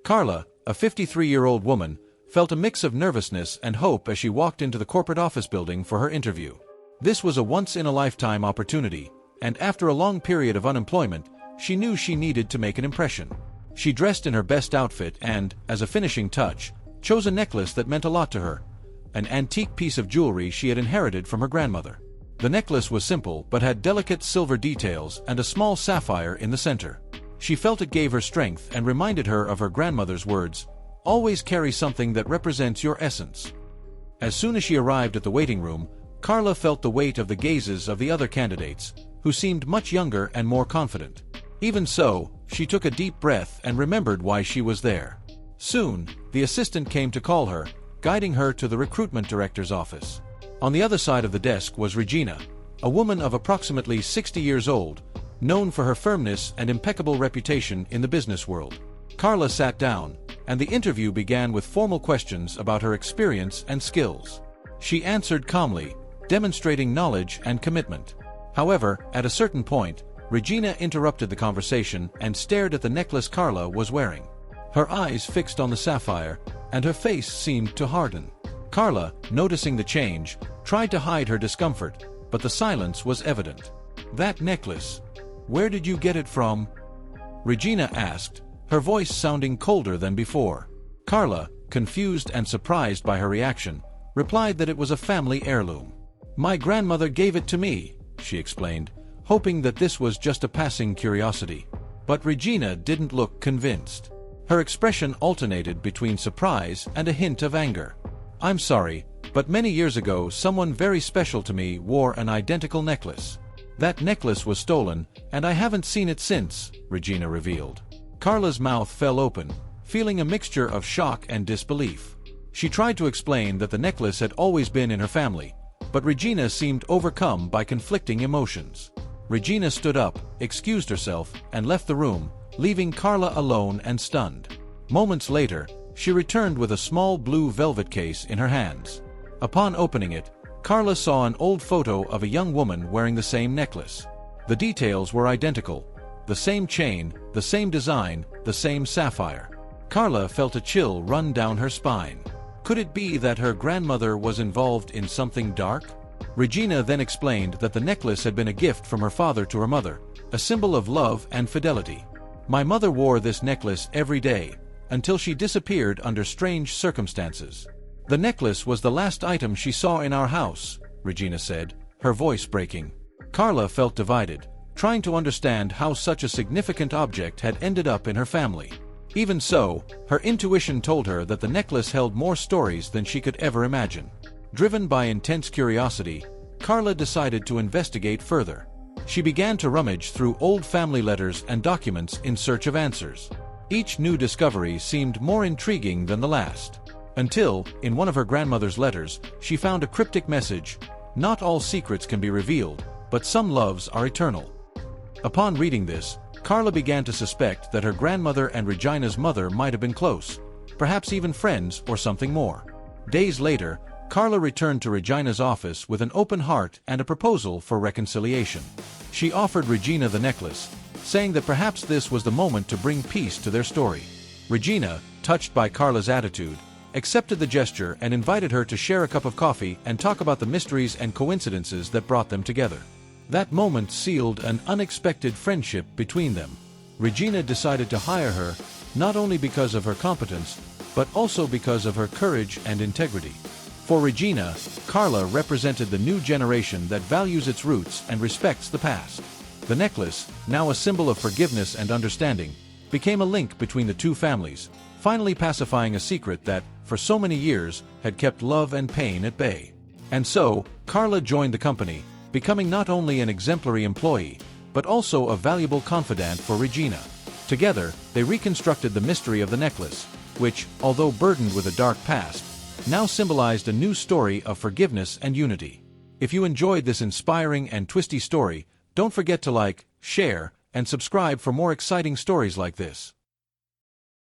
Carla, a 53-year-old woman, felt a mix of nervousness and hope as she walked into the corporate office building for her interview. This was a once-in-a-lifetime opportunity, and after a long period of unemployment, she knew she needed to make an impression. She dressed in her best outfit and, as a finishing touch, chose a necklace that meant a lot to her, an antique piece of jewelry she had inherited from her grandmother. The necklace was simple but had delicate silver details and a small sapphire in the center. She felt it gave her strength and reminded her of her grandmother's words, "Always carry something that represents your essence." As soon as she arrived at the waiting room, Carla felt the weight of the gazes of the other candidates, who seemed much younger and more confident. Even so, she took a deep breath and remembered why she was there. Soon, the assistant came to call her, guiding her to the recruitment director's office. On the other side of the desk was Regina, a woman of approximately 60 years old, known for her firmness and impeccable reputation in the business world. Carla sat down, and the interview began with formal questions about her experience and skills. She answered calmly, demonstrating knowledge and commitment. However, at a certain point, Regina interrupted the conversation and stared at the necklace Carla was wearing. Her eyes fixed on the sapphire, and her face seemed to harden. Carla, noticing the change, tried to hide her discomfort, but the silence was evident. "That necklace, where did you get it from?" Regina asked, her voice sounding colder than before. Carla, confused and surprised by her reaction, replied that it was a family heirloom. "My grandmother gave it to me," she explained, hoping that this was just a passing curiosity. But Regina didn't look convinced. Her expression alternated between surprise and a hint of anger. "I'm sorry, but many years ago someone very special to me wore an identical necklace. That necklace was stolen, and I haven't seen it since," Regina revealed. Carla's mouth fell open, feeling a mixture of shock and disbelief. She tried to explain that the necklace had always been in her family, but Regina seemed overcome by conflicting emotions. Regina stood up, excused herself, and left the room, leaving Carla alone and stunned. Moments later, she returned with a small blue velvet case in her hands. Upon opening it, Carla saw an old photo of a young woman wearing the same necklace. The details were identical: the same chain, the same design, the same sapphire. Carla felt a chill run down her spine. Could it be that her grandmother was involved in something dark? Regina then explained that the necklace had been a gift from her father to her mother, a symbol of love and fidelity. "My mother wore this necklace every day, until she disappeared under strange circumstances. The necklace was the last item she saw in our house," Regina said, her voice breaking. Carla felt divided, trying to understand how such a significant object had ended up in her family. Even so, her intuition told her that the necklace held more stories than she could ever imagine. Driven by intense curiosity, Carla decided to investigate further. She began to rummage through old family letters and documents in search of answers. Each new discovery seemed more intriguing than the last. Until, in one of her grandmother's letters, she found a cryptic message: "Not all secrets can be revealed, but some loves are eternal." Upon reading this, Carla began to suspect that her grandmother and Regina's mother might have been close, perhaps even friends or something more. Days later, Carla returned to Regina's office with an open heart and a proposal for reconciliation. She offered Regina the necklace, saying that perhaps this was the moment to bring peace to their story. Regina, touched by Carla's attitude, accepted the gesture and invited her to share a cup of coffee and talk about the mysteries and coincidences that brought them together. That moment sealed an unexpected friendship between them. Regina decided to hire her, not only because of her competence, but also because of her courage and integrity. For Regina, Carla represented the new generation that values its roots and respects the past. The necklace, now a symbol of forgiveness and understanding, became a link between the two families, finally pacifying a secret that, for so many years, had kept love and pain at bay. And so, Carla joined the company, becoming not only an exemplary employee, but also a valuable confidant for Regina. Together, they reconstructed the mystery of the necklace, which, although burdened with a dark past, now symbolized a new story of forgiveness and unity. If you enjoyed this inspiring and twisty story, don't forget to like, share, and subscribe for more exciting stories like this.